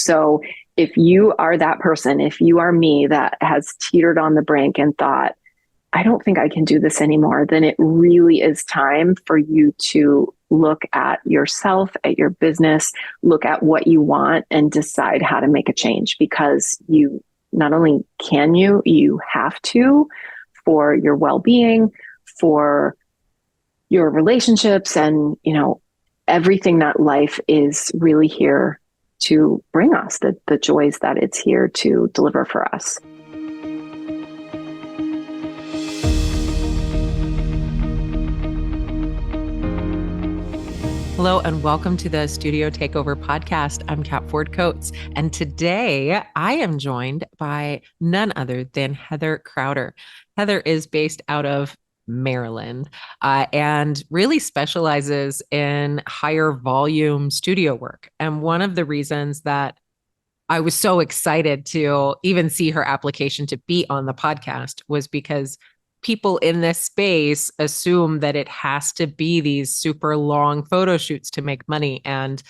So if you are that person, if you are me that has teetered on the brink and thought, I don't think I can do this anymore, then it really is time for you to look at yourself, at your business, look at what you want and decide how to make a change, because you not only can you have to, for your well-being, for your relationships, and, everything that life is really here to bring us, the joys that it's here to deliver for us. Hello and welcome to the Studio Takeover podcast. I'm Kat Ford Coates, and today I am joined by none other than Heather Crowder. Heather is based out of Maryland and really specializes in higher volume studio work. And one of the reasons that I was so excited to even see her application to be on the podcast was because people in this space assume that it has to be these super long photo shoots to make money. And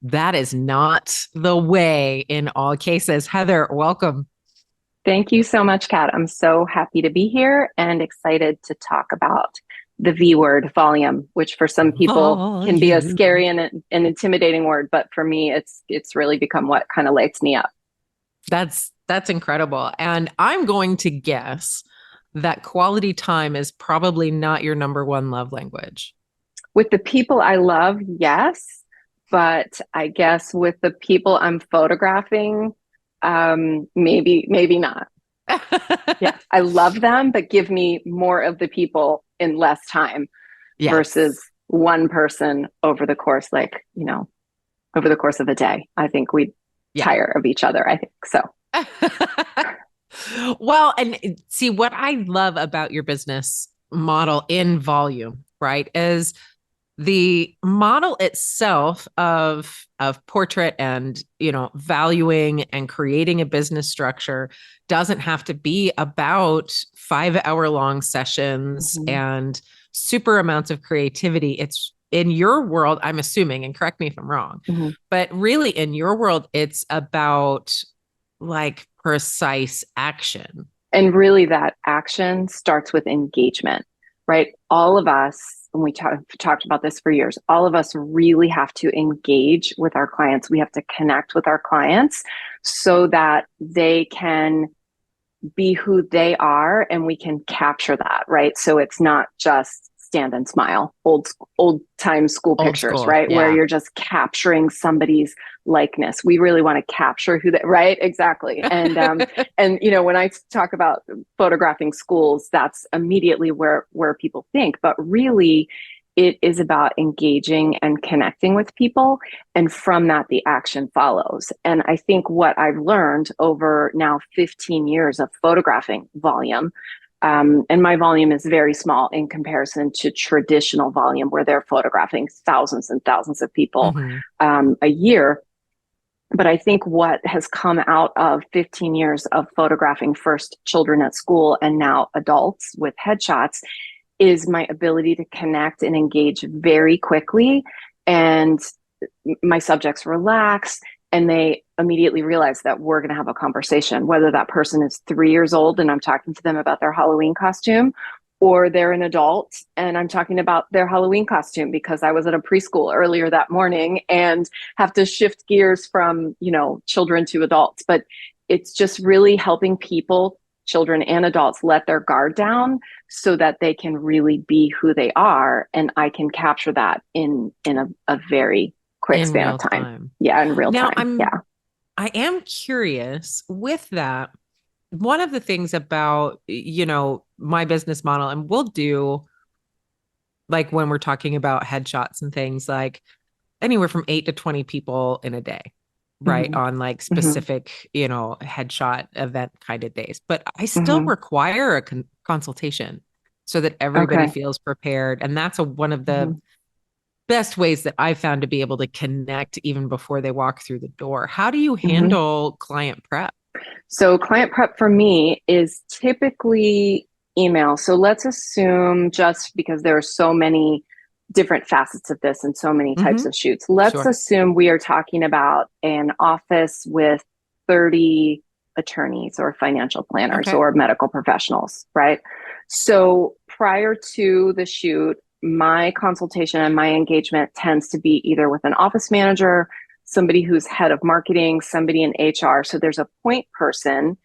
that is not the way in all cases. Heather, welcome. Thank you so much, Kat. I'm so happy to be here and excited to talk about the V word, volume, which for some people can be a scary and an intimidating word. But for me, it's really become what kind of lights me up. That's incredible. And I'm going to guess that quality time is probably not your number one love language. With the people I love, yes. But I guess with the people I'm photographing, maybe not. Yeah, I love them, but give me more of the people in less time versus one person over the course, over the course of a day. I think we'd tire of each other. I think so. Well, and see, what I love about your business model in volume, right, is the model itself of portrait and, valuing and creating a business structure doesn't have to be about 5-hour-long sessions and super amounts of creativity. It's in your world, I'm assuming, and correct me if I'm wrong, but really in your world, it's about like precise action. And really that action starts with engagement, right? All of us, and we talked about this for years, all of us really have to engage with our clients. We have to connect with our clients so that they can be who they are and we can capture that, right? So it's not just stand and smile, old time school pictures, right? Yeah. Where you're just capturing somebody's likeness. We really want to capture who they, right? Exactly. And, and, when I talk about photographing schools, that's immediately where people think, but really it is about engaging and connecting with people. And from that, the action follows. And I think what I've learned over now 15 years of photographing volume, and my volume is very small in comparison to traditional volume where they're photographing thousands and thousands of people a year. But I think what has come out of 15 years of photographing first children at school and now adults with headshots is my ability to connect and engage very quickly. And my subjects relax and they immediately realize that we're going to have a conversation, whether that person is 3 years old and I'm talking to them about their Halloween costume, or they're an adult and I'm talking about their Halloween costume because I was at a preschool earlier that morning and have to shift gears from, children to adults. But it's just really helping people, children and adults, let their guard down so that they can really be who they are. And I can capture that in a very quick span of time. Yeah, in real time. I am curious with that. One of the things about, my business model, and we'll do like when we're talking about headshots and things, like anywhere from 8 to 20 people in a day, right? On like specific, headshot event kind of days. But I still require a consultation so that everybody feels prepared. And that's one of the best ways that I've found to be able to connect even before they walk through the door. How do you handle client prep? So client prep for me is typically email. So let's assume, just because there are so many different facets of this and so many types Mm-hmm. of shoots. Let's Sure. assume we are talking about an office with 30 attorneys or financial planners Okay. or medical professionals, right? So prior to the shoot, my consultation and my engagement tends to be either with an office manager, somebody who's head of marketing, somebody in HR. So there's a point person.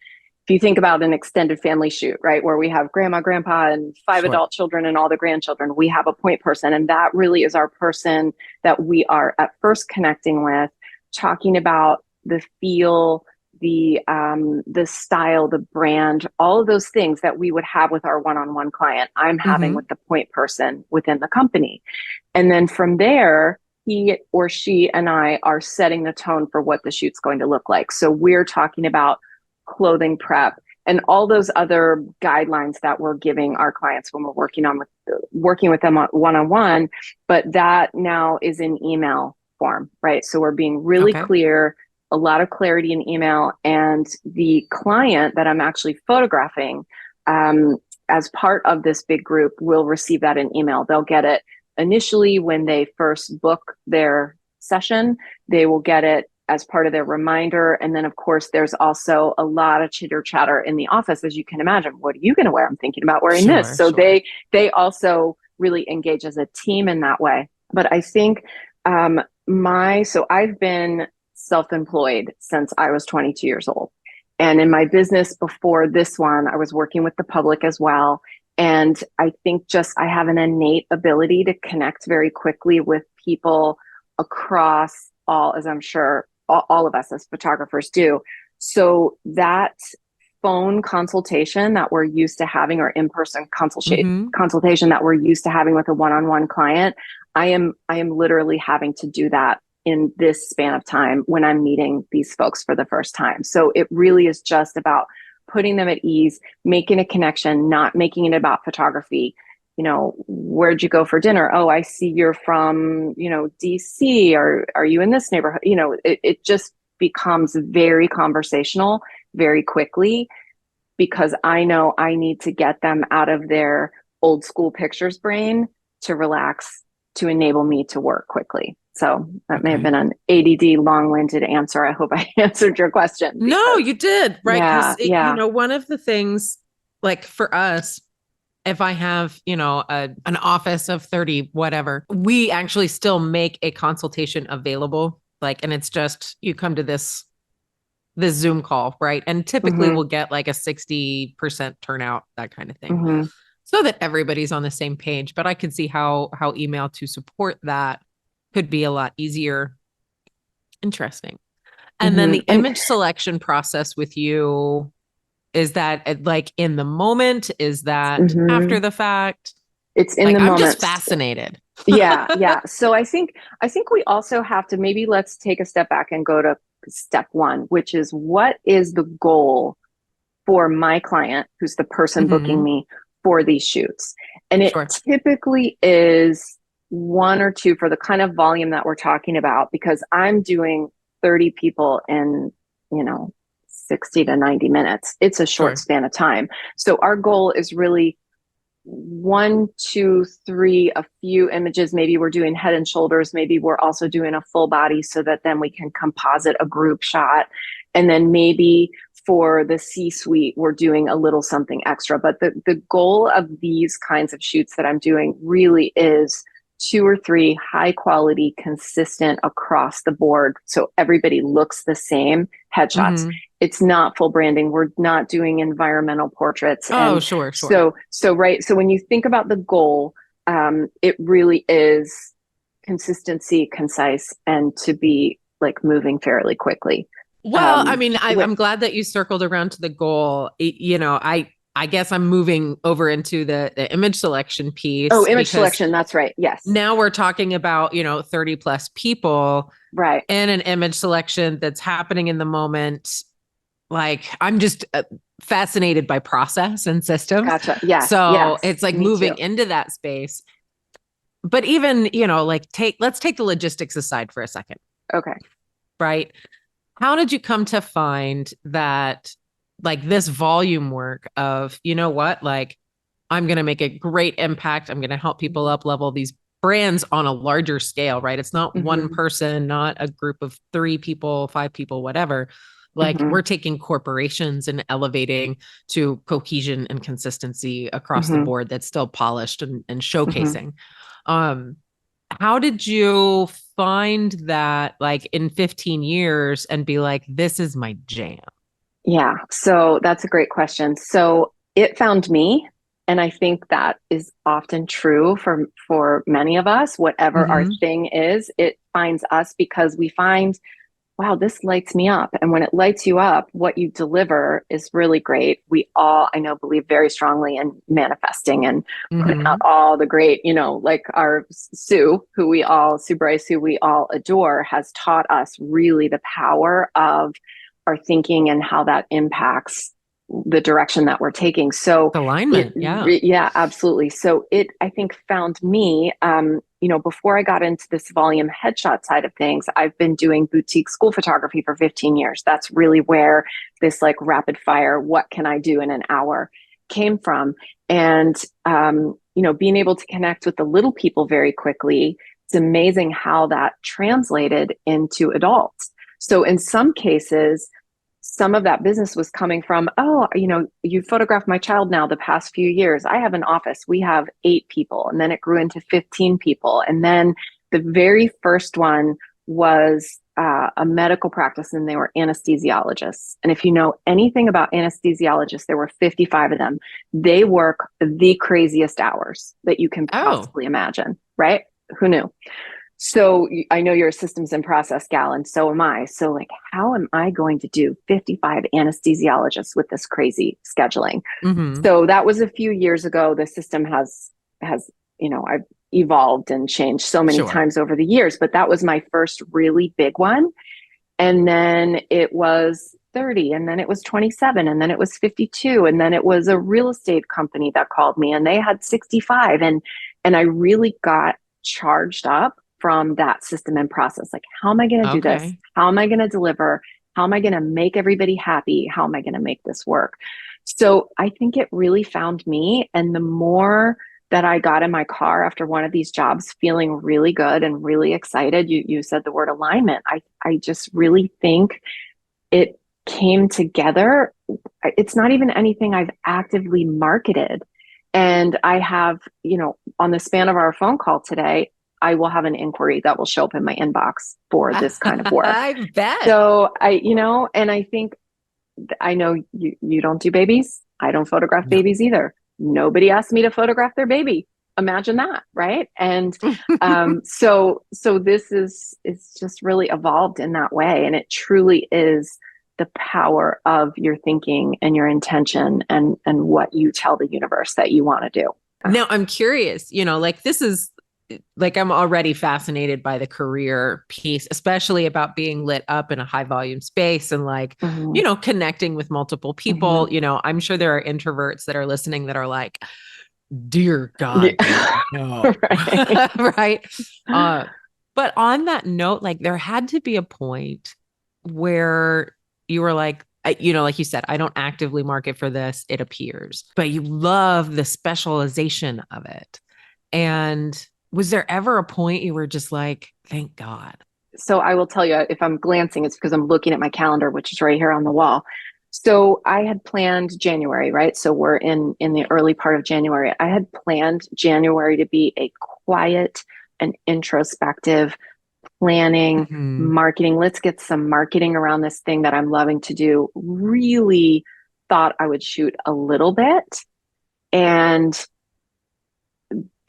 If you think about an extended family shoot, right, where we have grandma, grandpa, and five Sure. adult children and all the grandchildren, we have a point person. And that really is our person that we are at first connecting with, talking about the feel, the style, the brand, all of those things that we would have with our one-on-one client, I'm having Mm-hmm. with the point person within the company. And then from there, he or she and I are setting the tone for what the shoot's going to look like. So we're talking about clothing prep and all those other guidelines that we're giving our clients when we're working with them one-on-one, but that now is in email form, right? So we're being really Okay. clear, a lot of clarity in email, and the client that I'm actually photographing as part of this big group will receive that in email. They'll get it initially when they first book their session. They will get it as part of their reminder. And then, of course, there's also a lot of chitter chatter in the office, as you can imagine. What are you going to wear? I'm thinking about wearing this. Sure. So Sure. they also really engage as a team in that way. But I think so I've been self-employed since I was 22 years old. And in my business before this one, I was working with the public as well. And I think just I have an innate ability to connect very quickly with people across all, as I'm sure all of us as photographers do. So that phone consultation that we're used to having, or in-person Mm-hmm. consultation that we're used to having with a one-on-one client, I am literally having to do that in this span of time when I'm meeting these folks for the first time. So it really is just about putting them at ease, making a connection, not making it about photography. Where'd you go for dinner? Oh, I see you're from, DC, or are you in this neighborhood? It just becomes very conversational very quickly, because I know I need to get them out of their old school pictures brain to relax, to enable me to work quickly. So that may have Okay. been an ADD long-winded answer. I hope I answered your question, No, because you did, right? Because yeah, yeah. one of the things, like for us, if I have, an office of 30, whatever, we actually still make a consultation available. Like, and it's just you come to this Zoom call, right? And typically Mm-hmm, we'll get like a 60% turnout, that kind of thing, mm-hmm, so that everybody's on the same page. But I could see how email to support that could be a lot easier. Interesting. And then mm-hmm. the image selection process with you, is that like in the moment? Is that after Mm-hmm. the fact? It's in Like, the I'm just moment. fascinated. Yeah, yeah. So I think we also have to, maybe let's take a step back and go to step one, which is, what is the goal for my client, who's the person booking Hmm. me for these shoots? And it Sure. typically is one or two for the kind of volume that we're talking about, because I'm doing 30 people in, you know, 60 to 90 minutes. It's a short Sure. span of time. So our goal is really one, two, three, a few images. Maybe we're doing head and shoulders. Maybe we're also doing a full body, so that then we can composite a group shot. And then maybe for the C-suite, we're doing a little something extra. But the goal of these kinds of shoots that I'm doing really is two or three high quality, consistent across the board, so everybody looks the same headshots. Hmm. It's not full branding. We're not doing environmental portraits. Oh, And sure, sure. so right. So when you think about the goal, it really is consistency, concise, and to be like moving fairly quickly. Well, I Um, mean, with I'm glad that you circled around to the goal. I guess I'm moving over into the image selection Oh, piece, image because selection. That's right. Yes. now we're talking about, 30 plus people Right. in an image selection that's happening in the moment. Like, I'm just fascinated by process and systems. Gotcha. Yes. So Yes. it's like Me moving too. into that space. But even, like let's take the logistics aside for a second, Okay. right? How did you come to find that, like, this volume work of, like, I'm going to make a great impact. I'm going to help people up level these brands on a larger scale, right? It's not one Mm-hmm. person, not a group of 3 people, 5 people, whatever. Like Mm-hmm. we're taking corporations and elevating to cohesion and consistency across the Mm-hmm. board that's still polished and Mm-hmm. showcasing. Um, how did you find that like in 15 years and be like, this is my jam? Yeah, so that's a great question. So it found me, and I think that is often true for many of us. Whatever our Mm-hmm. thing is, it finds us because we find, wow, this lights me up. And when it lights you up, what you deliver is really great. We all, I know, believe very strongly in manifesting and putting out Mm-hmm. all the great, like our Sue Bryce, who we all adore, has taught us really the power of our thinking and how that impacts the direction that we're taking. So Alignment. Yeah. yeah, absolutely. So I think, found me, before I got into this volume headshot side of things, I've been doing boutique school photography for 15 years. That's really where this like rapid fire, what can I do in an hour came from. And, being able to connect with the little people very quickly, it's amazing how that translated into adults. So in some cases, some of that business was coming from, oh, you photographed my child now the past few years. I have an office. We have 8 people. And then it grew into 15 people. And then the very first one was a medical practice, and they were anesthesiologists. And if you know anything about anesthesiologists, there were 55 of them. They work the craziest hours that you can Oh. possibly imagine, right? Who knew? So I know you're a systems and process gal, and so am I. So like, how am I going to do 55 anesthesiologists with this crazy scheduling? Mm-hmm. So that was a few years ago. The system has I've evolved and changed so many Sure. times over the years, but that was my first really big one. And then it was 30, and then it was 27, and then it was 52, and then it was a real estate company that called me and they had 65. And I really got charged up from that system and process. Like, how am I going to do this? Okay. How am I going to deliver? How am I going to make everybody happy? How am I going to make this work? So I think it really found me. And the more that I got in my car after one of these jobs feeling really good and really excited, you said the word alignment. I just really think it came together. It's not even anything I've actively marketed. And I have, on the span of our phone call today, I will have an inquiry that will show up in my inbox for this kind of work. I bet. So and I think, I know you don't do babies. I don't photograph No. babies either. Nobody asked me to photograph their baby. Imagine that, right? And so this is it's just really evolved in that way, and it truly is the power of your thinking and your intention and what you tell the universe that you want to do. Now I'm curious, like this is like I'm already fascinated by the career piece, especially about being lit up in a high volume space and like, Mm-hmm. connecting with multiple people. Mm-hmm. I'm sure there are introverts that are listening that are like, dear God, Yeah. no. Right. Right. Uh, but on that note, like there had to be a point where you were like, like you said, I don't actively market for this, it appears, but you love the specialization of it. And was there ever a point you were just like, thank God? So I will tell you, if I'm glancing, it's because I'm looking at my calendar, which is right here on the wall. So I had planned January, right? So we're in the early part of January. I had planned January to be a quiet and introspective planning, Mhm. marketing. Let's get some marketing around this thing that I'm loving to do. Really thought I would shoot a little bit, and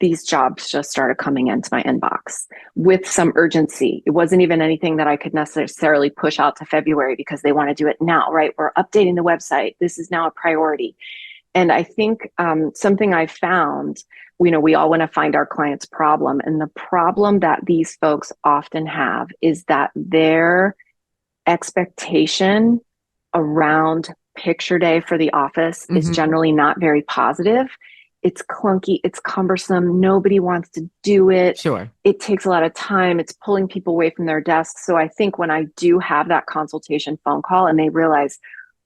these jobs just started coming into my inbox with some urgency. It wasn't even anything that I could necessarily push out to February because they want to do it now, right? We're updating the website. This is now a priority. And I think something I found, we all want to find our client's problem. And the problem that these folks often have is that their expectation around picture day for the office is Mhm. generally not very positive. It's clunky, it's cumbersome, nobody wants to do it. Sure. It takes a lot of time, it's pulling people away from their desks. So I think when I do have that consultation phone call and they realize,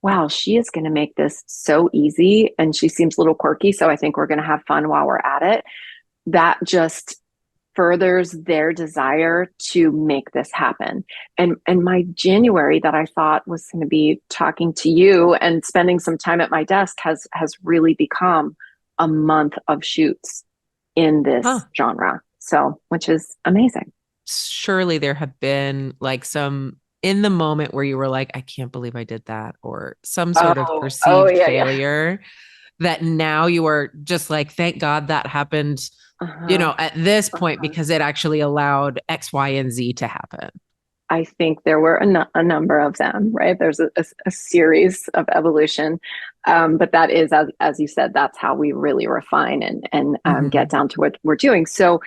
wow, she is going to make this so easy and she seems a little quirky, so I think we're going to have fun while we're at it. That just furthers their desire to make this happen. And my January that I thought was going to be talking to you and spending some time at my desk has really become a month of shoots in Huh. this genre. So, which is amazing. Surely there have been like some in the moment where you were like, I can't believe I did that, or some sort of Oh perceived yeah, yeah. failure that now you are just like, thank God that happened, Uh-huh. at this point, Uh-huh. because it actually allowed X, Y, and Z to happen. I think there were a number of them, right? There's a series of evolution. But that is, as you said, that's how we really refine and get Mhm. down to what we're doing. So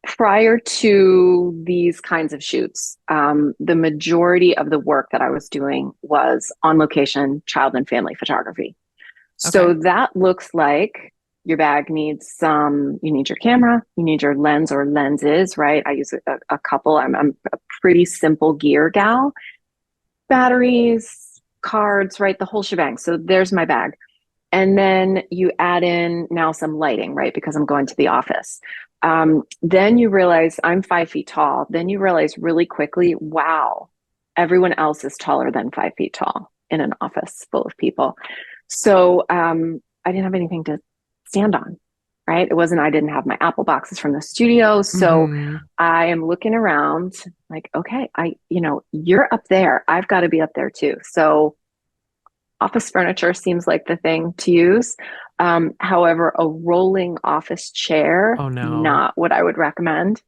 prior to these kinds of shoots, the majority of the work that I was doing was on location child and family photography. Okay. So that looks like your bag needs you need your camera, you need your lens or lenses, right? I use a couple. I'm a pretty simple gear gal. Batteries, cards, right? The whole shebang. So there's my bag. And then you add in now some lighting, right? Because I'm going to the office. Then you realize I'm 5 feet tall. Then you realize really quickly, wow, everyone else is taller than 5 feet tall in an office full of people. So I didn't have anything to stand on, right? It wasn't, I didn't have my Apple boxes from the studio. So Hmm. I am looking around like, okay, you're up there. I've got to be up there too. So office furniture seems like the thing to use. However, a rolling office chair, Oh no. not what I would recommend.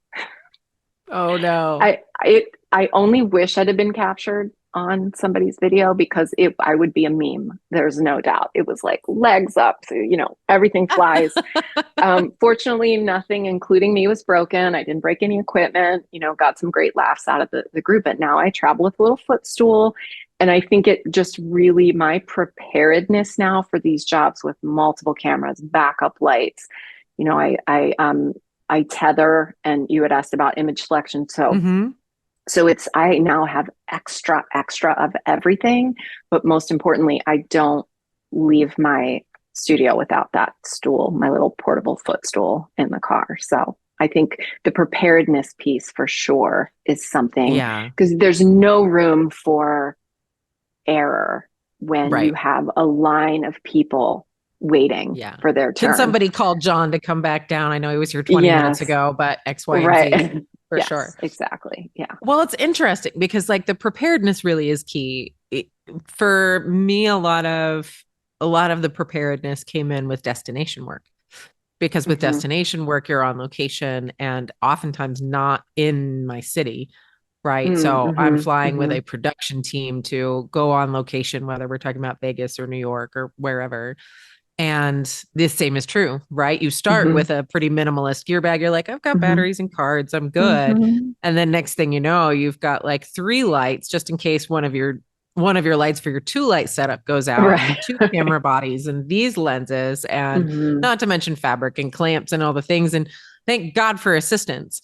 Oh no. I only wish I'd have been captured on somebody's video because I would be a meme. There's no doubt. It was like legs up, so, everything flies. Fortunately, nothing, including me, was broken. I didn't break any equipment, got some great laughs out of the group. But now I travel with a little footstool. And I think it just really, my preparedness now for these jobs with multiple cameras, backup lights, I tether, and you had asked about image selection. Hmm. So I now have extra of everything. But most importantly, I don't leave my studio without that stool, my little portable footstool in the car. So I think the preparedness piece for sure is something, Yeah. because there's no room for error when you Right. have a line of people waiting Yeah. for their Can turn. somebody call John to come back down? I know he was here 20 minutes Yes, ago, but X, Y, and Z right. for sure. Yes, exactly. Yeah. Well, it's interesting because like the preparedness really is key. For me, a lot of the preparedness came in with destination work because with Hmm. destination work, you're on location and oftentimes not in my city, right? So I'm Mm-hmm. flying with Hmm. a production team to go on location, whether we're talking about Vegas or New York or wherever. And the same is true, right? You start Hmm. with a pretty minimalist gear bag. You're like, I've got Hmm. batteries and cards. I'm good. Hmm. And then next thing you know, you've got like three lights just in case one of your lights for your two light setup goes out, and Right. two camera bodies and these lenses, and Hmm. not to mention fabric and clamps and all the things. And thank God for assistance.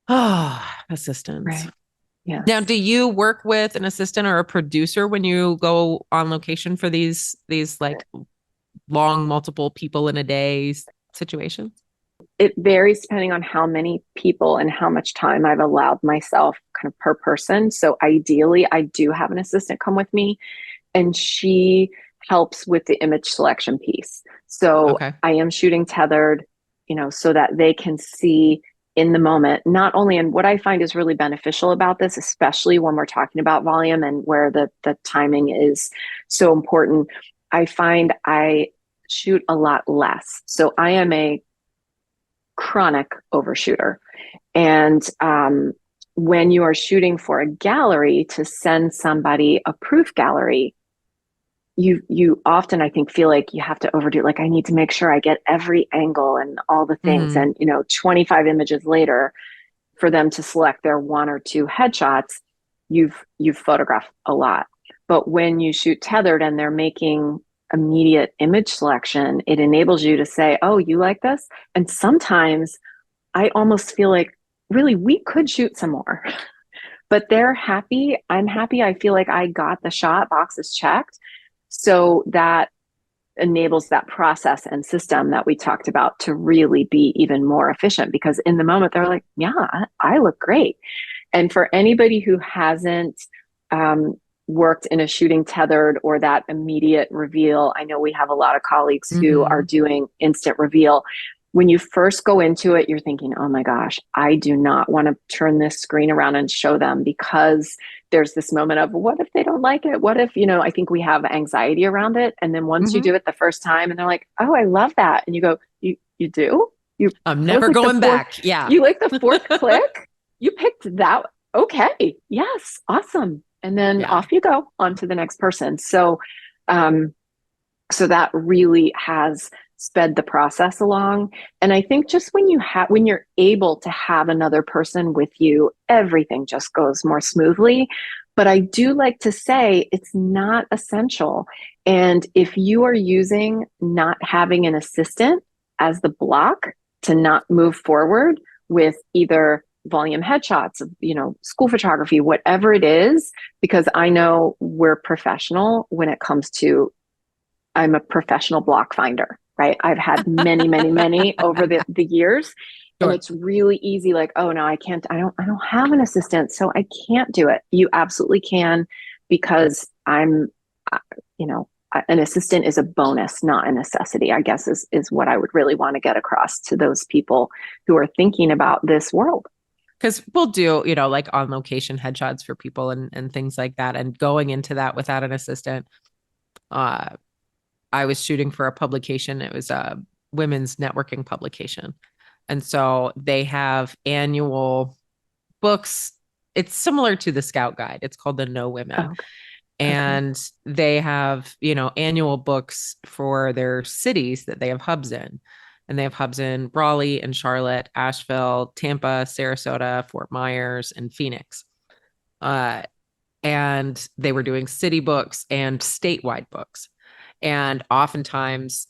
Oh, assistance. Right. Now, Yes. do you work with an assistant or a producer when you go on location for these like long multiple people in a day situations? It varies depending on how many people and how much time I've allowed myself kind of per person. So ideally, I do have an assistant come with me, and she helps with the image selection piece. So Okay. I am shooting tethered, so that they can see in the moment, not only, and what I find is really beneficial about this, especially when we're talking about volume and where the timing is so important. I find I shoot a lot less. So I am a chronic overshooter. And when you are shooting for a gallery to send somebody a proof gallery, you often, I think, feel like you have to overdo it. Like, I need to make sure I get every angle and all the things. Hmm. And 25 images later, for them to select their one or two headshots, you've photographed a lot. But when you shoot tethered and they're making immediate image selection, it enables you to say, oh, you like this? And sometimes I almost feel like, really, we could shoot some more. But they're happy. I'm happy. I feel like I got the shot, boxes checked. So that enables that process and system that we talked about to really be even more efficient, because in the moment they're like, yeah, I look great. And for anybody who hasn't worked in a shooting tethered or that immediate reveal, I know we have a lot of colleagues who are doing instant reveal. When you first go into it, you're thinking, oh my gosh, I do not want to turn this screen around and show them, because there's this moment of, what if they don't like it? What if, I think we have anxiety around it. And then once you do it the first time and they're like, oh, I love that. And you go, you do? I'm never going back. Yeah. You like the fourth click? You picked that. Okay. Yes. Awesome. And then off you go on to the next person. So, so that really has sped the process along. And I think just when you're able to have another person with you, everything just goes more smoothly. But I do like to say it's not essential. And if you are using not having an assistant as the block to not move forward with either volume headshots, school photography, whatever it is, because I know we're professional when it comes to, I'm a professional block finder, right? I've had many, many, many over the years. Sure. And it's really easy. Like, oh no, I don't have an assistant, so I can't do it. You absolutely can, because an assistant is a bonus, not a necessity, I guess is what I would really want to get across to those people who are thinking about this world. Because we'll do, like on location headshots for people and things like that. And going into that without an assistant, I was shooting for a publication. It was a women's networking publication. And so they have annual books. It's similar to the Scout Guide. It's called the No Women. Oh, okay. And they have, annual books for their cities that they have hubs in. And they have hubs in Raleigh and Charlotte, Asheville, Tampa, Sarasota, Fort Myers, and Phoenix. And they were doing city books and statewide books. And oftentimes,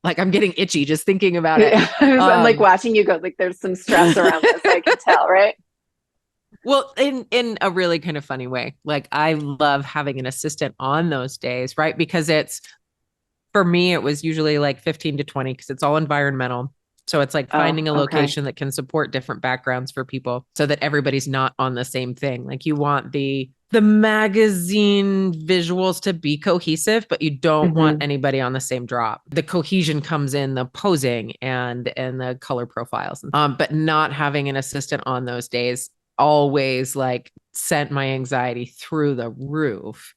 like, I'm getting itchy just thinking about it. I'm like watching you go, like there's some stress around this, I can tell, right? Well, in a really kind of funny way. Like, I love having an assistant on those days, right? Because for me, it was usually like 15 to 20, because it's all environmental. So it's like finding a location that can support different backgrounds for people so that everybody's not on the same thing. Like, you want the magazine visuals to be cohesive, but you don't want anybody on the same drop. The cohesion comes in the posing and the color profiles. But not having an assistant on those days always like sent my anxiety through the roof.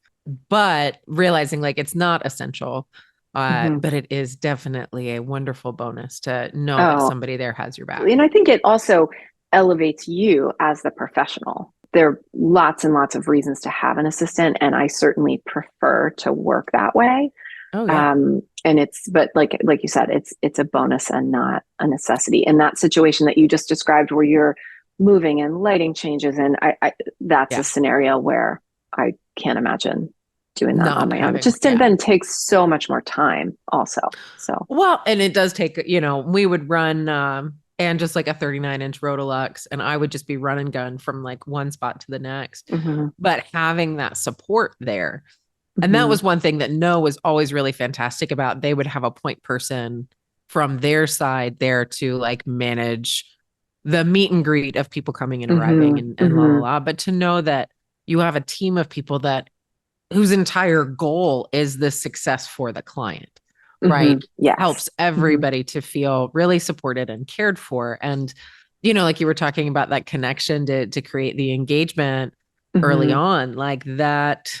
But realizing like it's not essential. But it is definitely a wonderful bonus to know that somebody there has your back. And I think it also elevates you as the professional. There are lots and lots of reasons to have an assistant, and I certainly prefer to work that way. Oh, yeah. But like you said, it's a bonus and not a necessity. In that situation that you just described, where you're moving and lighting changes, and that's a scenario where I can't imagine doing that on my own. It just then takes so much more time also. So, well, and it does take, we would run, and just like a 39-inch Rotolux, and I would just be run and gun from like one spot to the next, but having that support there. And that was one thing that No was always really fantastic about. They would have a point person from their side there to like manage the meet and greet of people coming and arriving and la la la. But to know that you have a team of people whose entire goal is the success for the client, right? Yes. Helps everybody to feel really supported and cared for. And, like you were talking about that connection to create the engagement early on, like that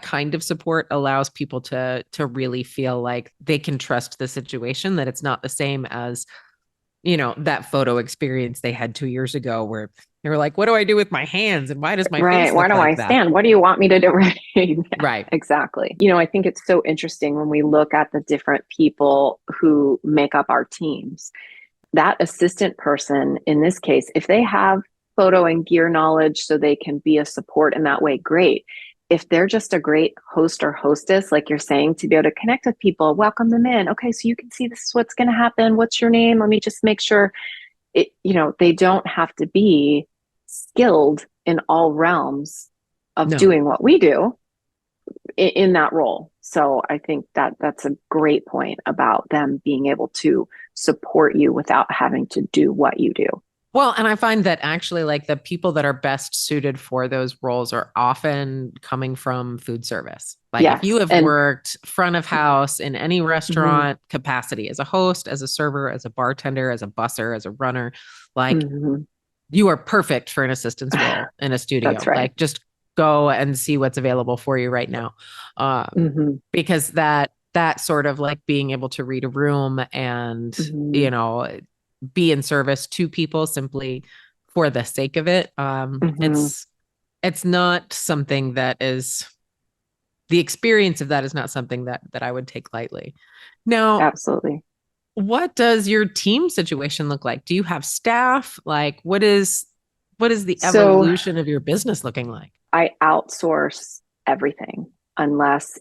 kind of support allows people to really feel like they can trust the situation, that it's not the same as, that photo experience they had 2 years ago where they were like, what do I do with my hands? And why does my face look where do like I stand? What do you want me to do? Right. Yeah, right. Exactly. I think it's so interesting when we look at the different people who make up our teams. That assistant person, in this case, if they have photo and gear knowledge so they can be a support in that way, great. If they're just a great host or hostess, like you're saying, to be able to connect with people, welcome them in. Okay, so you can see this is what's going to happen. What's your name? Let me just make sure they don't have to be skilled in all realms of doing what we do, in that role. So I think that that's a great point about them being able to support you without having to do what you do. Well, and I find that actually, like the people that are best suited for those roles are often coming from food service. Like if you Yes. have And worked front of house in any mhm, restaurant capacity as a host, as a server, as a bartender, as a busser, as a runner, like mhm, you are perfect for an assistant's role in a that's studio. right. Like just go and see what's available for you right now. Hmm. Because that sort of like being able to read a room and, Hmm. you know, be in service to people simply for the sake of it. Hmm. It's not something that is the experience of that is not something that I would take lightly. Now, Absolutely. what does your team situation look like? Do you have staff? Like what is the So evolution of your business looking like? I outsource everything unless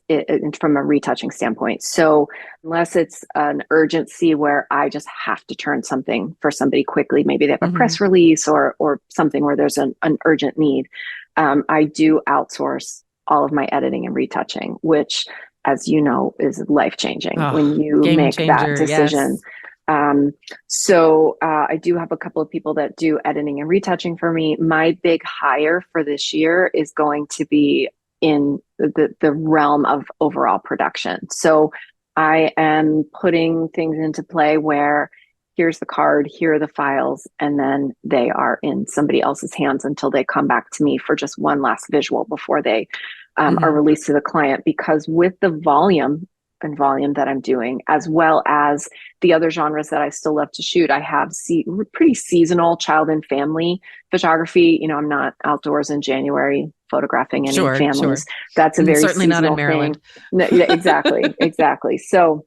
from a retouching standpoint. So unless it's an urgency where I just have to turn something for somebody quickly, maybe they have a Mm-hmm. press release or something where there's an urgent need, I do outsource all of my editing and retouching, which, as you know, is life changing Oh, when you game make that changer. decision. Yes. Um, so I do have a couple of people that do editing and retouching for me. My big hire for this year is going to be in the realm of overall production. So I am putting things into play where here's the card, here are the files, and then they are in somebody else's hands until they come back to me for just one last visual before they are Mm-hmm. released to the client. Because with the volume that I'm doing, as well as the other genres that I still love to shoot. I have pretty seasonal child and family photography. You know, I'm not outdoors in January photographing any Sure, families. sure. That's a And very certainly not in seasonal thing. Maryland. No, yeah, exactly, exactly. So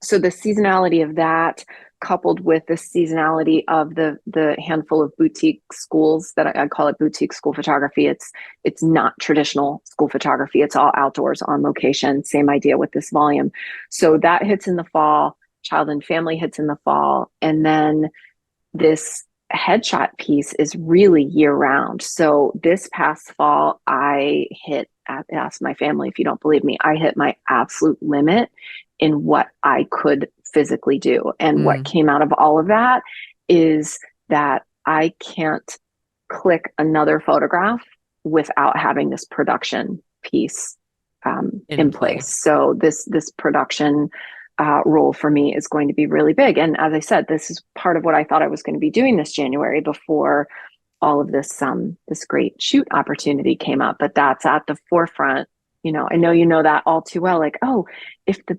the seasonality of that coupled with the seasonality of the handful of boutique schools that I call it boutique school photography. It's not traditional school photography. It's all outdoors on location. Same idea with this volume. So that hits in the fall. Child and family hits in the fall, and then this headshot piece is really year round. So this past fall, ask my family if you don't believe me, I hit my absolute limit in what I could physically do. And what Mm, came out of all of that is that I can't click another photograph without having this production piece in in play. place. So this production role for me is going to be really big. And as I said, this is part of what I thought I was going to be doing this January before all of this great shoot opportunity came up. But that's at the forefront. You know, I know you know that all too well. Like, oh, if the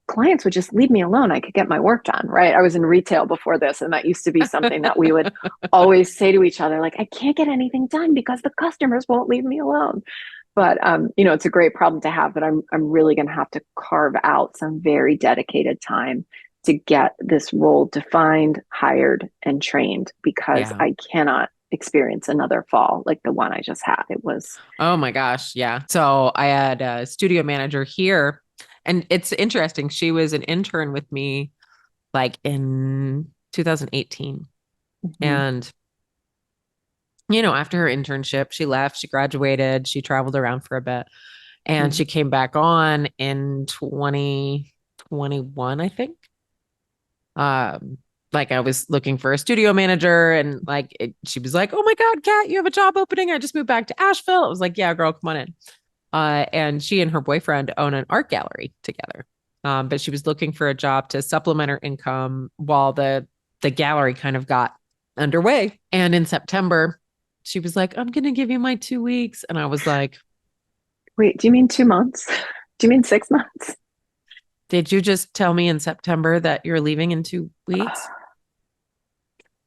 clients would just leave me alone, I could get my work done. Right? I was in retail before this, and that used to be something that we would always say to each other, like, I can't get anything done because the customers won't leave me alone. But you know, it's a great problem to have. But I'm really going to have to carve out some very dedicated time to get this role defined, hired, and trained because Yeah. I cannot experience another fall like the one I just had. It was. Oh my gosh. Yeah. So I had a studio manager here, and it's interesting. She was an intern with me like in 2018. Mhm, And, you know, after her internship, she left, she graduated, she traveled around for a bit, and she mhm, came back on in 2021, I think. Um, like I was looking for a studio manager and she was like, "Oh my God, Kat, you have a job opening. I just moved back to Asheville." I was like, "Yeah, girl, come on in." And she and her boyfriend own an art gallery together. But she was looking for a job to supplement her income while the gallery kind of got underway. And in September, she was like, "I'm gonna give you my 2 weeks." And I was like, wait, do you mean 2 months? Do you mean 6 months? "Did you just tell me in September that you're leaving in 2 weeks?"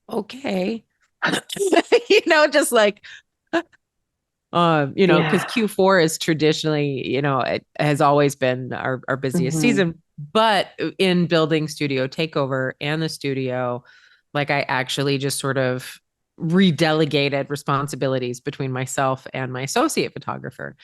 Okay. You know, just like you know, because Yeah. Q4 is traditionally, you know, it has always been our busiest Hmm. season. But in building Studio Takeover and the studio, like I actually just sort of redelegated responsibilities between myself and my associate photographer.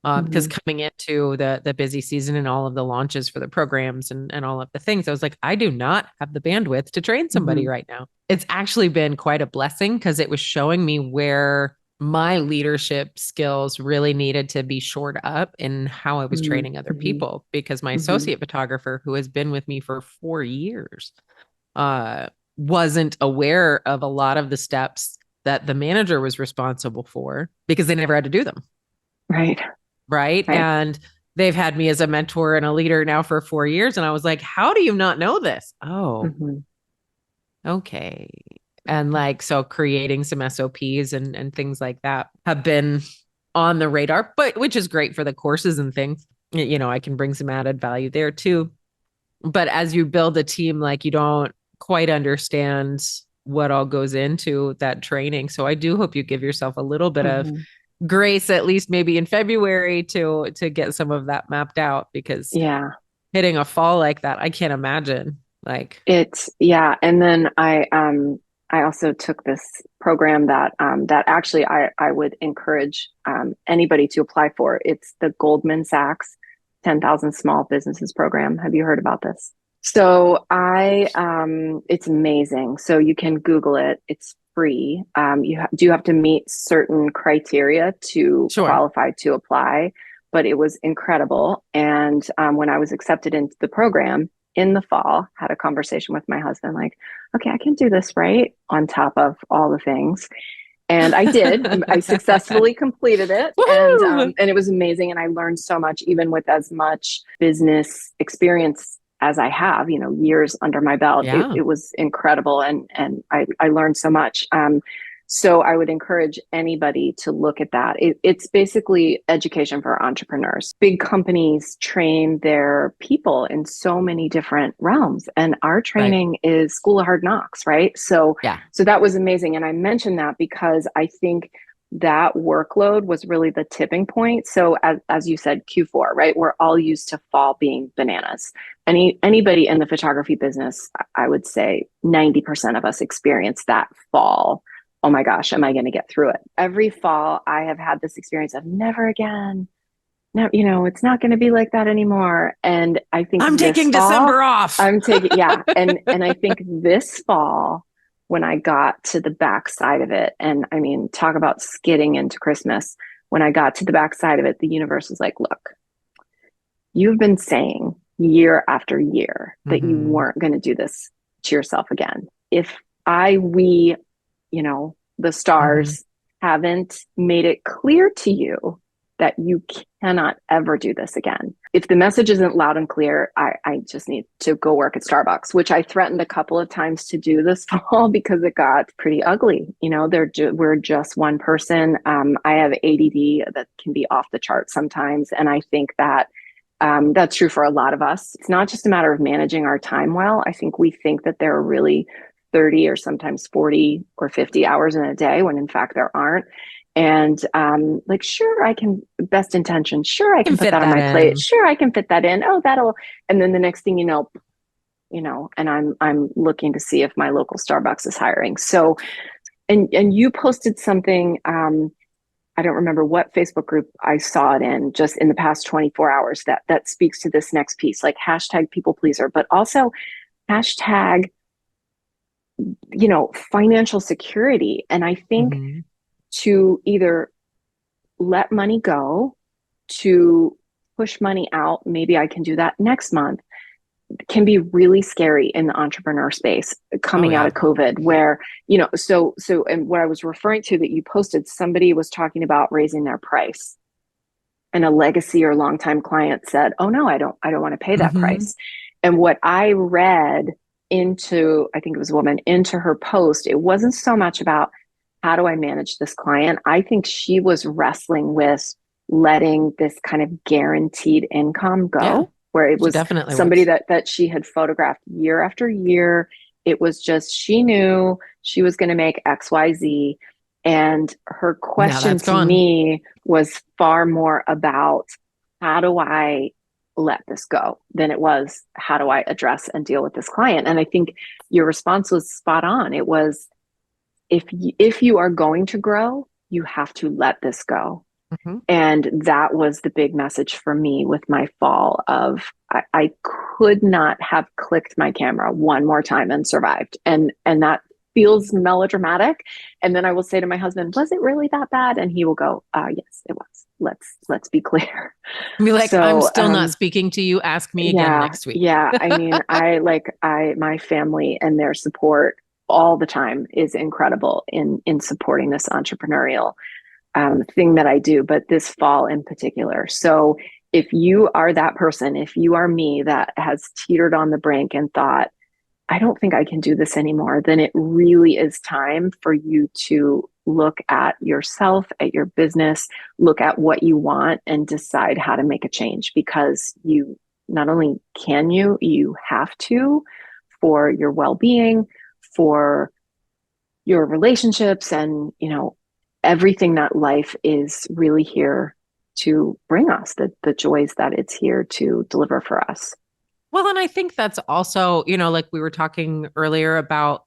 Because Hmm. coming into the busy season and all of the launches for the programs and all of the things, I was like, I do not have the bandwidth to train somebody Hmm. right now. It's actually been quite a blessing because it was showing me where my leadership skills really needed to be shored up in how I was Mm-hmm. training other people, because my Mm-hmm. associate photographer, who has been with me for 4 years, uh, wasn't aware of a lot of the steps that the manager was responsible for because they never had to do them. Right. Right. Right. And they've had me as a mentor and a leader now for 4 years. And I was like, how do you not know this? Oh, Mm-hmm. okay. And like, so creating some SOPs and things like that have been on the radar, but which is great for the courses and things. I can bring some added value there too. But as you build a team, like, you don't quite understand what all goes into that training. So I do hope you give yourself a little bit of Mm-hmm. grace, at least maybe in February, to get some of that mapped out, because Yeah. hitting a fall like that, I can't imagine. Like, Yeah. And then I also took this program that actually I would encourage anybody to apply for. It's the Goldman Sachs 10,000 Small Businesses program. Have you heard about this? So it's amazing. So you can Google it. It's free. You have to meet certain criteria to sure. qualify to apply, but it was incredible. And when I was accepted into the program in the fall, had a conversation with my husband, like, okay, I can do this, right? On top of all the things. And I did. I successfully completed it, Woohoo! and it was amazing. And I learned so much, even with as much business experience as I have, years under my belt. It, Yeah. it was incredible, and I learned so much. So I would encourage anybody to look at that. It's basically education for entrepreneurs. Big companies train their people in so many different realms, and our Right. training is School of Hard Knocks, right? So Yeah. so that was amazing. And I mentioned that because I think that workload was really the tipping point. So as you said, Q4, right? We're all used to fall being bananas. Anybody in the photography business, I would say 90% of us experience that fall. Oh my gosh, am I going to get through it? Every fall, I have had this experience of never again. No, it's not going to be like that anymore. And I think I'm this taking fall, December off. I'm taking, yeah. And I think this fall, when I got to the backside of it, and I mean, talk about skidding into Christmas, when I got to the backside of it, the universe was like, look, you've been saying year after year that you Mm-hmm. weren't going to do this to yourself again. If we, the Mm-hmm. stars haven't made it clear to you that you cannot ever do this again. If the message isn't loud and clear, I just need to go work at Starbucks, which I threatened a couple of times to do this fall because it got pretty ugly. We're just one person. I have ADD that can be off the chart sometimes. And I think that that's true for a lot of us. It's not just a matter of managing our time well. I think we think that there are really 30 or sometimes 40 or 50 hours in a day when in fact there aren't. And like, sure, I can, best intention, sure, I Can can put fit that on that my plate. in. Sure, I can fit that in. Oh, and then the next thing and I'm looking to see if my local Starbucks is hiring. So, and you posted something, I don't remember what Facebook group I saw it in just in the past 24 hours that speaks to this next piece, like hashtag people pleaser, but also hashtag, financial security. And I think Mm-hmm. to either let money go, to push money out, maybe I can do that next month, can be really scary in the entrepreneur space Oh coming out yeah. of COVID, where, and what I was referring to that you posted, somebody was talking about raising their price. And a legacy or longtime client said, "Oh no, I don't want to pay that Mm-hmm. price." And what I read into, I think it was a woman, into her post, it wasn't so much about how do I manage this client. I think she was wrestling with letting this kind of guaranteed income Yeah. go, where it She was definitely somebody was. that she had photographed year after year. It was just she knew she was going to make XYZ. And her Now question that's to gone. me was far more about how do I let this go than it was how do I address and deal with this client. And I think your response was spot on. It was if you are going to grow, you have to let this go. Mm-hmm. And that was the big message for me with my fall of I could not have clicked my camera one more time and survived. And that feels melodramatic. And then I will say to my husband, was it really that bad? And he will go, yes, it was. Let's be clear. Be like, I'm So, still not speaking to you. Ask me again yeah, next week. yeah. I mean, my family and their support all the time is incredible in supporting this entrepreneurial thing that I do, but this fall in particular. So if you are that person, if you are me that has teetered on the brink and thought, I don't think I can do this anymore, then it really is time for you to look at yourself, at your business, look at what you want and decide how to make a change, because you not only can you have to, for your well-being, for your relationships, and everything that life is really here to bring us, the joys that it's here to deliver for us. Well, and I think that's also, like we were talking earlier about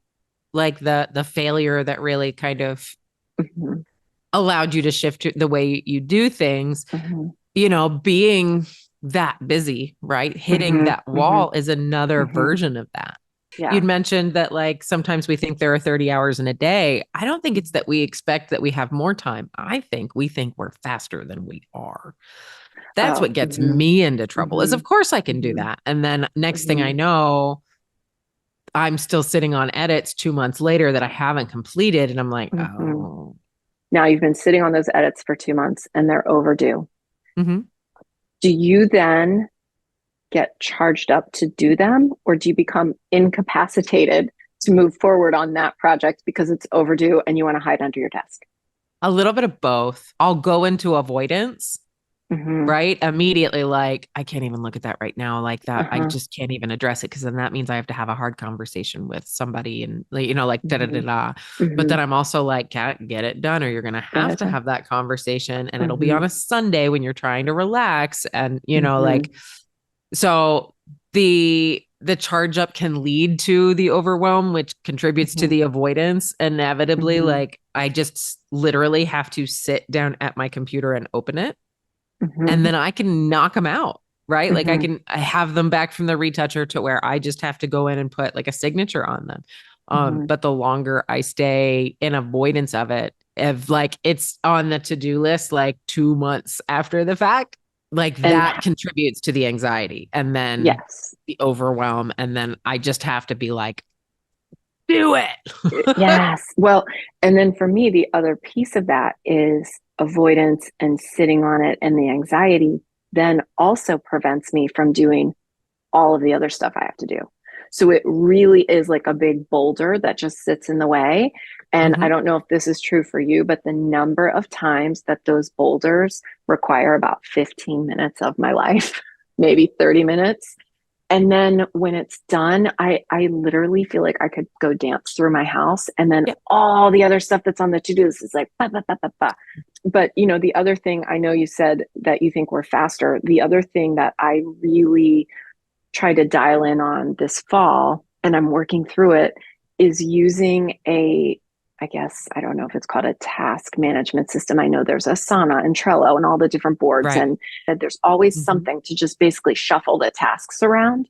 like the failure that really kind of Mhm, allowed you to shift the way you do things, mhm, being that busy, right? Hitting mhm, that mhm, wall is another mhm. version of that. Yeah. You'd mentioned that like sometimes we think there are 30 hours in a day. I don't think it's that we expect that we have more time. I think we think we're faster than we are. That's Oh, what gets mhm, me into trouble is of mhm, course I can do mhm, that. And then next thing I mhm, know, I'm still sitting on edits 2 months later that I haven't completed. And I'm like, mhm. oh, Now you've been sitting on those edits for 2 months and they're overdue. mm-hmm. Do you then get charged up to do them, or do you become incapacitated to move forward on that project because it's overdue and you want to hide under your desk? A little bit of both. I'll go into avoidance, Mm-hmm. right? Immediately, like, I can't even look at that right now. Like that, I Uh-huh. just can't even address it because then that means I have to have a hard conversation with somebody and, like da da da Mm-hmm. da. But Mm-hmm. then I'm also like, Cat, get it done, or you're gonna Get have it to done. have that conversation, and it'll be Mm-hmm. on a Sunday when you're trying to relax, and Mm-hmm. like so the charge up can lead to the overwhelm, which contributes to Mm-hmm. the avoidance. Inevitably, Mm-hmm. like I just literally have to sit down at my computer and open it, Mm-hmm. and then I can knock them out. Right. Like Mm-hmm. I have them back from the retoucher to where I just have to go in and put like a signature on them. Mm-hmm. But the longer I stay in avoidance of it, if like it's on the to-do list like 2 months after the fact, like And that contributes to the anxiety and then yes, the overwhelm. And then I just have to be like, do it. yes. Well, and then for me, the other piece of that is avoidance and sitting on it, and the anxiety then also prevents me from doing all of the other stuff I have to do. So it really is like a big boulder that just sits in the way. And I Mhm. don't know if this is true for you, but the number of times that those boulders require about 15 minutes of my life, maybe 30 minutes. And then when it's done, I literally feel like I could go dance through my house. And then Yeah. all the other stuff that's on the to-do list is like, bah, bah, bah, bah, bah. But the other thing, I know you said that you think we're faster. The other thing that I really try to dial in on this fall, and I'm working through it, is using I guess, I don't know if it's called a task management system. I know there's Asana and Trello and all the different boards, Right. and there's always Mhm. something to just basically shuffle the tasks around.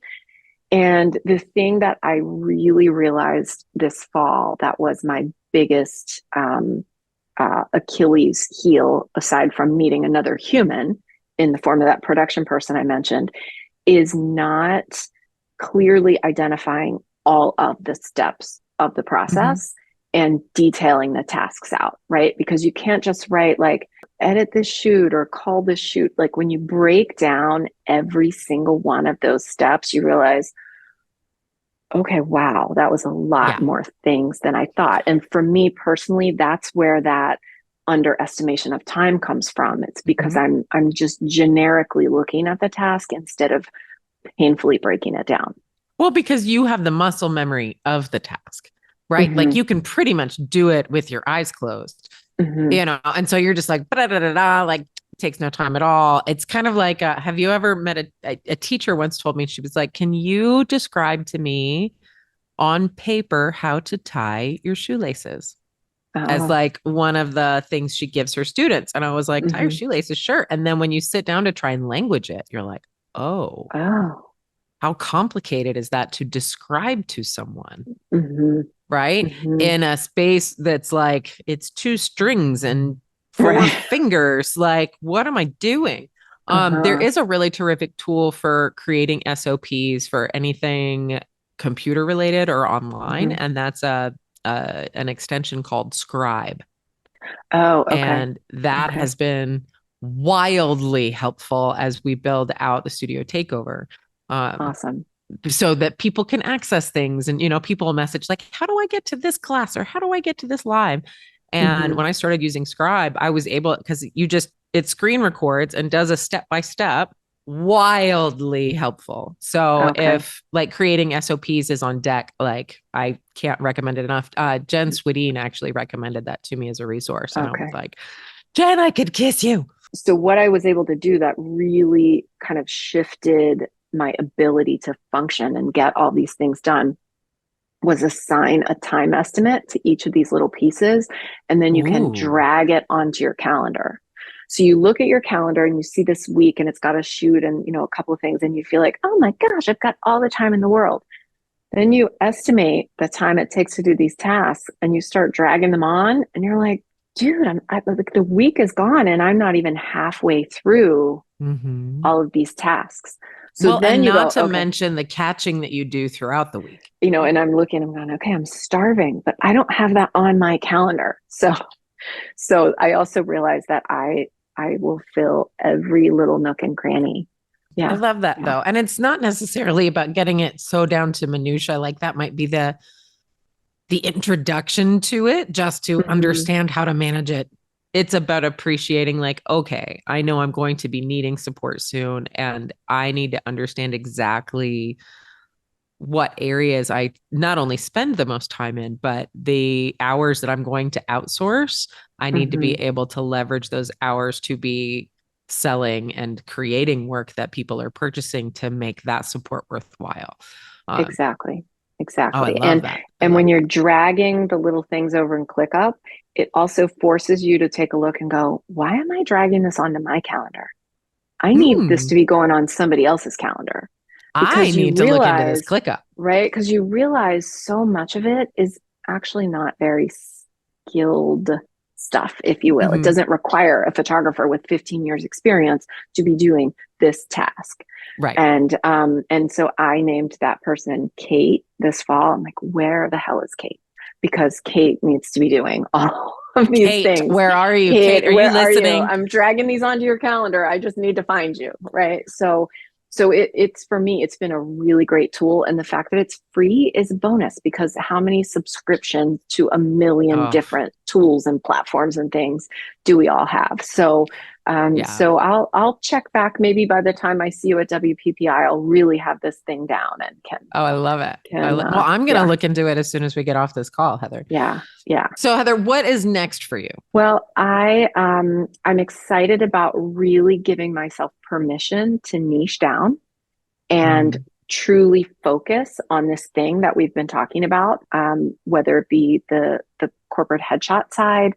And the thing that I really realized this fall that was my biggest Achilles heel, aside from meeting another human in the form of that production person I mentioned, is not clearly identifying all of the steps of the Mhm. process and detailing the tasks out, right? Because you can't just write like, edit this shoot or call this shoot. Like when you break down every single one of those steps, you realize, okay, wow, that was a lot Yeah. more things than I thought. And for me personally, that's where that underestimation of time comes from. It's because Mhm. I'm just generically looking at the task instead of painfully breaking it down. Well, because you have the muscle memory of the task, right? Like Mm-hmm, you can pretty much do it with your eyes closed, mm-hmm, and so you're just like, da da da da, like takes no time at all. It's kind of like, have you ever met a teacher once told me, she was like, can you describe to me on paper how to tie your shoelaces? As oh, like one of the things she gives her students. And I was like, tie your mm-hmm, shoelaces, sure. And then when you sit down to try and language it, you're like, oh, oh, how complicated is that to describe to someone? mm-hmm. right? Hmm. In a space that's like it's two strings and four Right. fingers. Like, what am I doing? There Uh-huh. is a really terrific tool for creating SOPs for anything computer related or online, Hmm. and that's an extension called Scribe. Oh, okay. And that Okay. has been wildly helpful as we build out the studio takeover. Um, Awesome. so that people can access things and people message like, how do I get to this class or how do I get to this live? And Hmm. when I started using Scribe, I was able, because it screen records and does a step by step, wildly helpful. So Okay. if like creating SOPs is on deck, like I can't recommend it enough. Jen Swedeen actually recommended that to me as a resource, and I was Okay. like, Jen, I could kiss you. So what I was able to do that really kind of shifted my ability to function and get all these things done was assign a time estimate to each of these little pieces, and then you can Ooh. drag it onto your calendar. So you look at your calendar and you see this week and it's got a shoot and a couple of things and you feel like, oh my gosh, I've got all the time in the world. Then you estimate the time it takes to do these tasks and you start dragging them on and you're like, dude, like the week is gone and I'm not even halfway through Mm-hmm. all of these tasks. So Well, then and you not go, to okay, mention the catching that you do throughout the week. and I'm looking, I'm going, okay, I'm starving, but I don't have that on my calendar. So I also realized that I will fill every little nook and cranny. I Yeah. love that Yeah. though. And it's not necessarily about getting it so down to minutia. Like that might be the introduction to it, just to Hmm. understand how to manage it. It's about appreciating, like, okay, I know I'm going to be needing support soon, and I need to understand exactly what areas I not only spend the most time in, but the hours that I'm going to outsource. I need to be Hmm. able to leverage those hours to be selling and creating work that people are purchasing to make that support worthwhile. Um, Exactly. oh, I Exactly. love that. I And love when you're that. dragging the little things over in ClickUp, it also forces you to take a look and go, why am I dragging this onto my calendar? I need this Hmm. to be going on somebody else's calendar I because you need to look into this realize, ClickUp. right? Because you realize so much of it is actually not very skilled stuff, if you will. It Mm-hmm. doesn't require a photographer with 15 years experience to be doing this task. Right. And so I named that person Kate this fall. I'm like, where the hell is Kate? Because Kate needs to be doing all of these Kate, things. where are you? Kate, Kate, are you where are you? listening? I'm dragging these onto your calendar. I just need to find you, right? So it's for me, it's been a really great tool. And the fact that it's free is a bonus because how many subscriptions to a million Oh, different tools and platforms and things do we all have? yeah. So I'll check back maybe by the time I see you at WPPI, I'll really have this thing down and Oh, I love it. can Well, I'm going to yeah, look into it as soon as we get off this call, Heather. yeah, yeah. So, Heather, what is next for you? Well, I'm excited about really giving myself permission to niche down and Mm, truly focus on this thing that we've been talking about, whether it be the corporate headshot side,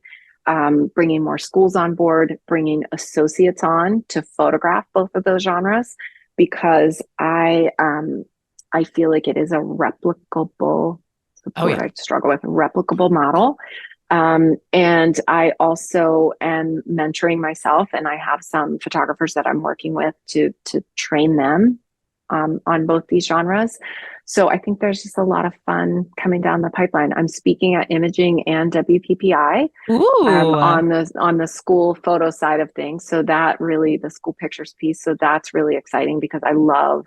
bringing more schools on board, bringing associates on to photograph both of those genres, because I feel like it is a replicable. That's the oh, word yeah. I struggle with. Replicable model. And I also am mentoring myself, and I have some photographers that I'm working with to train them on both these genres. So I think there's just a lot of fun coming down the pipeline. I'm speaking at Imaging and WPPI Ooh, on the school photo side of things. So that really the school pictures piece. So that's really exciting because I love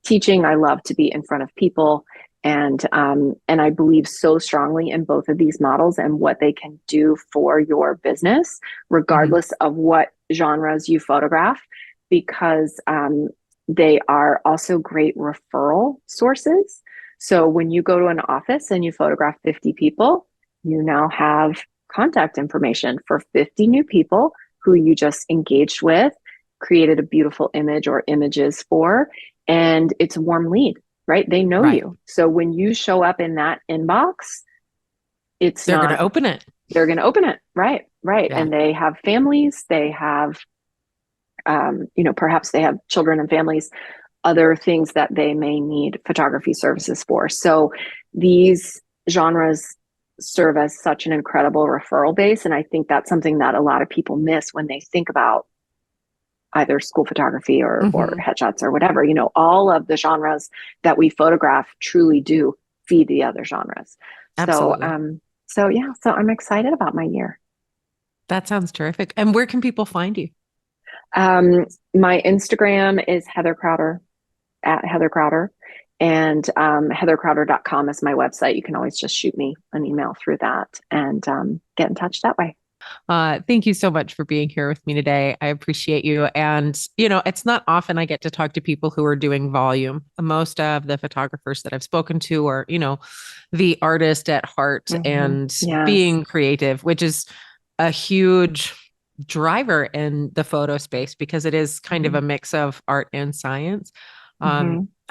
teaching. I love to be in front of people, and I believe so strongly in both of these models and what they can do for your business, mhm. regardless of what genres you photograph, because they are also great referral sources. So when you go to an office and you photograph 50 people, you now have contact information for 50 new people who you just engaged with, created a beautiful image or images for, and it's a warm lead, right? They know Right. you. So when you show up in that inbox, it's They're going to not, open it. they're going to open it. Right. Right. Yeah. And they have families, they have, perhaps they have children and families, other things that they may need photography services for. So these genres serve as such an incredible referral base. And I think that's something that a lot of people miss when they think about either school photography or headshots or whatever. All of the genres that we photograph truly do feed the other genres. Absolutely. So I'm excited about my year. That sounds terrific. And where can people find you? My Instagram is Heather Crowder, at Heather Crowder, and heathercrowder.com is my website. You can always just shoot me an email through that and get in touch that way. Thank you so much for being here with me today. I appreciate you. And, it's not often I get to talk to people who are doing volume. Most of the photographers that I've spoken to are, the artist at heart and being creative, which is a huge driver in the photo space because it is kind of a mix of art and science.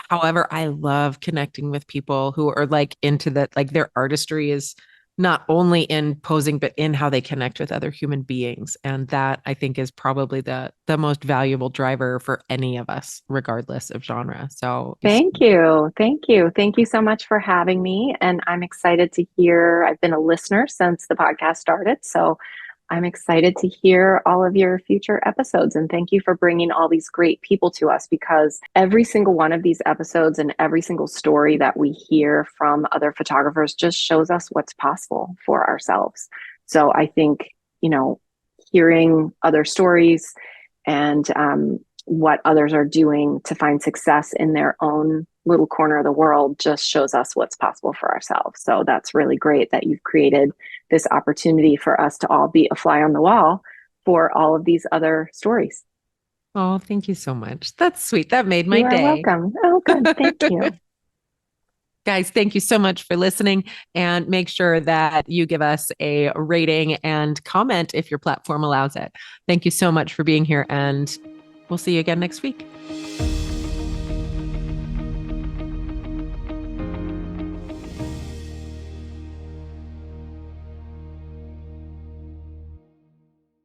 However, I love connecting with people who are like into that, like their artistry is not only in posing, but in how they connect with other human beings. And that I think is probably the most valuable driver for any of us, regardless of genre. So thank you. Thank you. Thank you so much for having me. And I'm excited to hear, I've been a listener since the podcast started. So I'm excited to hear all of your future episodes. And thank you for bringing all these great people to us, because every single one of these episodes and every single story that we hear from other photographers just shows us what's possible for ourselves. So I think, hearing other stories and what others are doing to find success in their own little corner of the world just shows us what's possible for ourselves. So that's really great that you've created this opportunity for us to all be a fly on the wall for all of these other stories. Oh, thank you so much. That's sweet. That made my day. You are welcome. Oh, good. Thank you. Guys, thank you so much for listening, and make sure that you give us a rating and comment if your platform allows it. Thank you so much for being here, and we'll see you again next week.